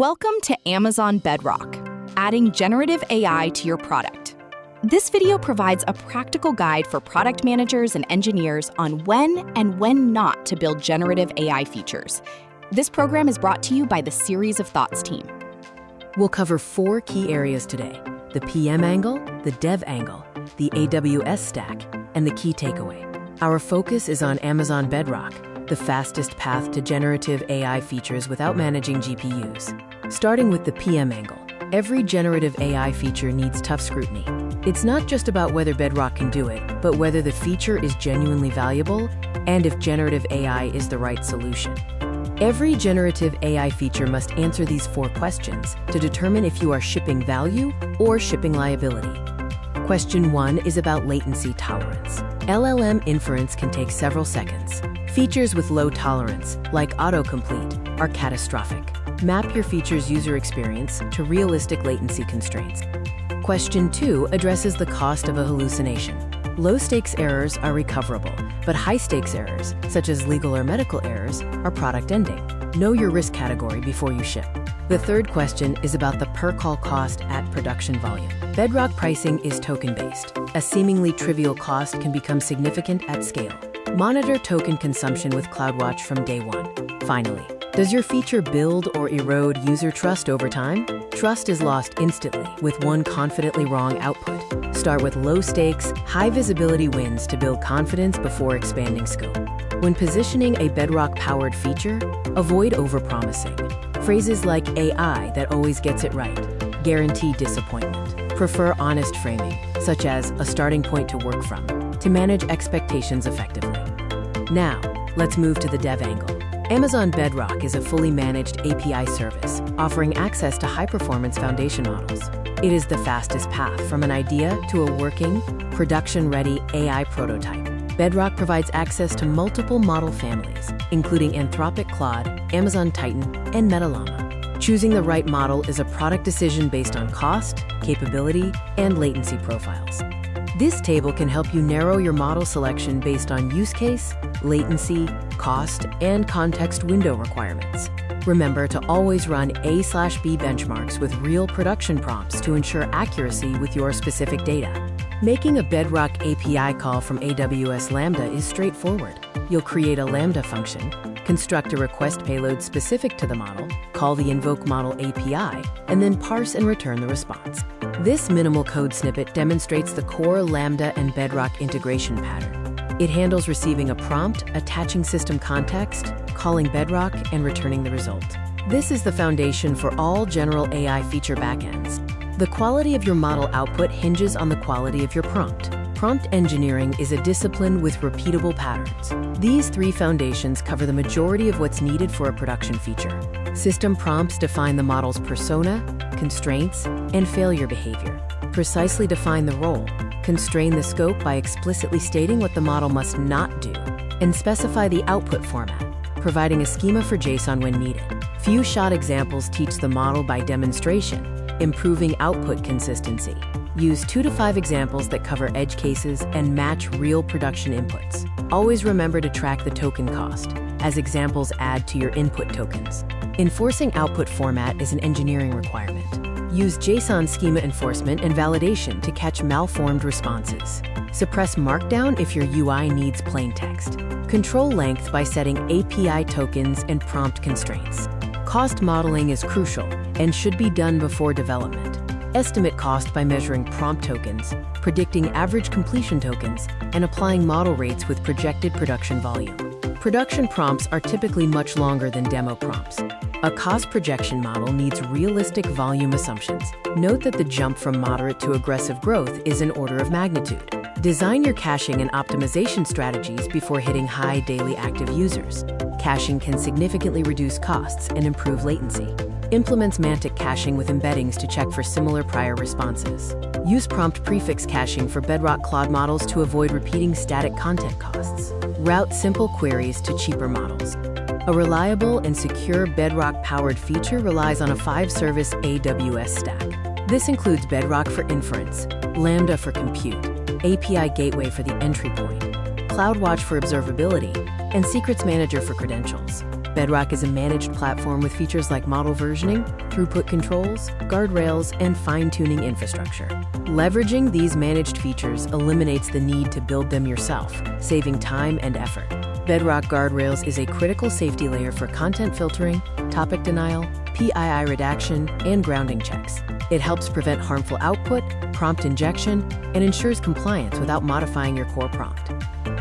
Welcome to Amazon Bedrock, adding generative AI to your product. This video provides a practical guide for product managers and engineers on when and when not to build generative AI features. This program is brought to you by the Series of Thoughts team. We'll cover 4 key areas today: the PM angle, the dev angle, the AWS stack, and the key takeaway. Our focus is on Amazon Bedrock, the fastest path to generative AI features without managing GPUs. Starting with the PM angle, every generative AI feature needs tough scrutiny. It's not just about whether Bedrock can do it, but whether the feature is genuinely valuable and if generative AI is the right solution. Every generative AI feature must answer these 4 questions to determine if you are shipping value or shipping liability. Question 1 is about latency tolerance. LLM inference can take several seconds. Features with low tolerance, like autocomplete, are catastrophic. Map your feature's user experience to realistic latency constraints. Question 2 addresses the cost of a hallucination. Low-stakes errors are recoverable, but high-stakes errors, such as legal or medical errors, are product-ending. Know your risk category before you ship. The third question is about the per-call cost at production volume. Bedrock pricing is token-based. A seemingly trivial cost can become significant at scale. Monitor token consumption with CloudWatch from day 1. Finally, does your feature build or erode user trust over time? Trust is lost instantly with one confidently wrong output. Start with low-stakes, high-visibility wins to build confidence before expanding scope. When positioning a Bedrock-powered feature, avoid overpromising. Phrases like AI that always gets it right guarantee disappointment. Prefer honest framing, such as a starting point to work from, to manage expectations effectively. Now, let's move to the dev angle. Amazon Bedrock is a fully managed API service, offering access to high-performance foundation models. It is the fastest path from an idea to a working, production-ready AI prototype. Bedrock provides access to multiple model families, including Anthropic Claude, Amazon Titan, and Metalama. Choosing the right model is a product decision based on cost, capability, and latency profiles. This table can help you narrow your model selection based on use case, latency, cost, and context window requirements. Remember to always run A/B benchmarks with real production prompts to ensure accuracy with your specific data. Making a Bedrock API call from AWS Lambda is straightforward. You'll create a Lambda function, construct a request payload specific to the model, call the invoke model API, and then parse and return the response. This minimal code snippet demonstrates the core Lambda and Bedrock integration pattern. It handles receiving a prompt, attaching system context, calling Bedrock, and returning the result. This is the foundation for all general AI feature backends. The quality of your model output hinges on the quality of your prompt. Prompt engineering is a discipline with repeatable patterns. These 3 foundations cover the majority of what's needed for a production feature. System prompts define the model's persona, constraints, and failure behavior. Precisely define the role, constrain the scope by explicitly stating what the model must not do, and specify the output format, providing a schema for JSON when needed. Few-shot examples teach the model by demonstration, improving output consistency. Use 2 to 5 examples that cover edge cases and match real production inputs. Always remember to track the token cost, as examples add to your input tokens. Enforcing output format is an engineering requirement. Use JSON schema enforcement and validation to catch malformed responses. Suppress Markdown if your UI needs plain text. Control length by setting API tokens and prompt constraints. Cost modeling is crucial and should be done before development. Estimate cost by measuring prompt tokens, predicting average completion tokens, and applying model rates with projected production volume. Production prompts are typically much longer than demo prompts. A cost projection model needs realistic volume assumptions. Note that the jump from moderate to aggressive growth is an order of magnitude. Design your caching and optimization strategies before hitting high daily active users. Caching can significantly reduce costs and improve latency. Implement semantic caching with embeddings to check for similar prior responses. Use prompt prefix caching for Bedrock Claude models to avoid repeating static content costs. Route simple queries to cheaper models. A reliable and secure Bedrock-powered feature relies on a 5-service AWS stack. This includes Bedrock for inference, Lambda for compute, API Gateway for the entry point, CloudWatch for observability, and Secrets Manager for credentials. Bedrock is a managed platform with features like model versioning, throughput controls, guardrails, and fine-tuning infrastructure. Leveraging these managed features eliminates the need to build them yourself, saving time and effort. Bedrock Guardrails is a critical safety layer for content filtering, topic denial, PII redaction, and grounding checks. It helps prevent harmful output, prompt injection, and ensures compliance without modifying your core prompt.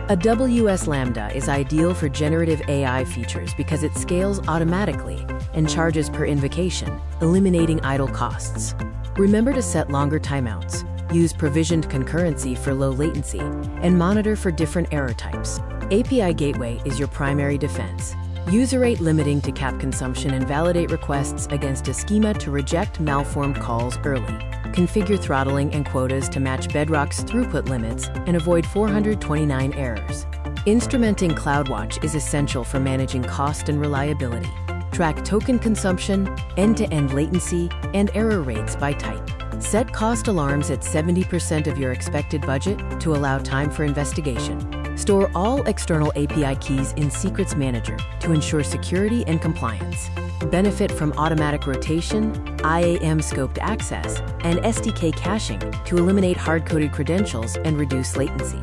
AWS Lambda is ideal for generative AI features because it scales automatically and charges per invocation, eliminating idle costs. Remember to set longer timeouts, use provisioned concurrency for low latency, and monitor for different error types. API Gateway is your primary defense. Use a rate limiting to cap consumption and validate requests against a schema to reject malformed calls early. Configure throttling and quotas to match Bedrock's throughput limits and avoid 429 errors. Instrumenting CloudWatch is essential for managing cost and reliability. Track token consumption, end-to-end latency, and error rates by type. Set cost alarms at 70% of your expected budget to allow time for investigation. Store all external API keys in Secrets Manager to ensure security and compliance. Benefit from automatic rotation, IAM-scoped access, and SDK caching to eliminate hard-coded credentials and reduce latency.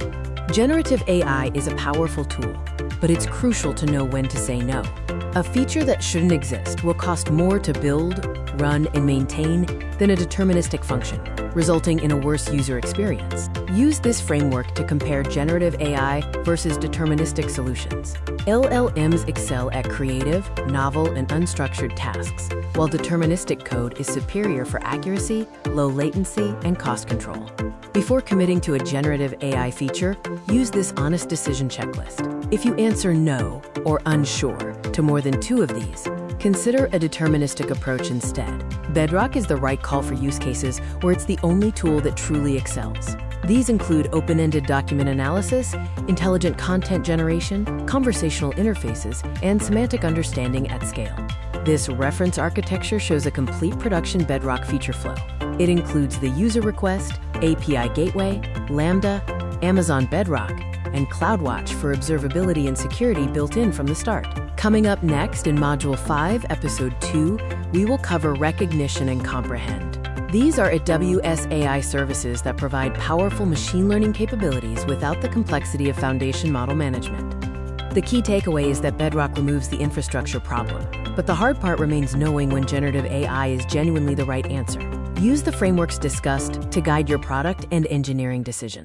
Generative AI is a powerful tool, but it's crucial to know when to say no. A feature that shouldn't exist will cost more to build, run, and maintain than a deterministic function, resulting in a worse user experience. Use this framework to compare generative AI versus deterministic solutions. LLMs excel at creative, novel, and unstructured tasks, while deterministic code is superior for accuracy, low latency, and cost control. Before committing to a generative AI feature, use this honest decision checklist. If you answer no or unsure to more than 2 of these, consider a deterministic approach instead. Bedrock is the right call for use cases where it's the only tool that truly excels. These include open-ended document analysis, intelligent content generation, conversational interfaces, and semantic understanding at scale. This reference architecture shows a complete production Bedrock feature flow. It includes the user request, API Gateway, Lambda, Amazon Bedrock, and CloudWatch for observability and security built in from the start. Coming up next in Module 5, Episode 2, we will cover recognition and comprehend. These are AWS AI services that provide powerful machine learning capabilities without the complexity of foundation model management. The key takeaway is that Bedrock removes the infrastructure problem, but the hard part remains knowing when generative AI is genuinely the right answer. Use the frameworks discussed to guide your product and engineering decisions.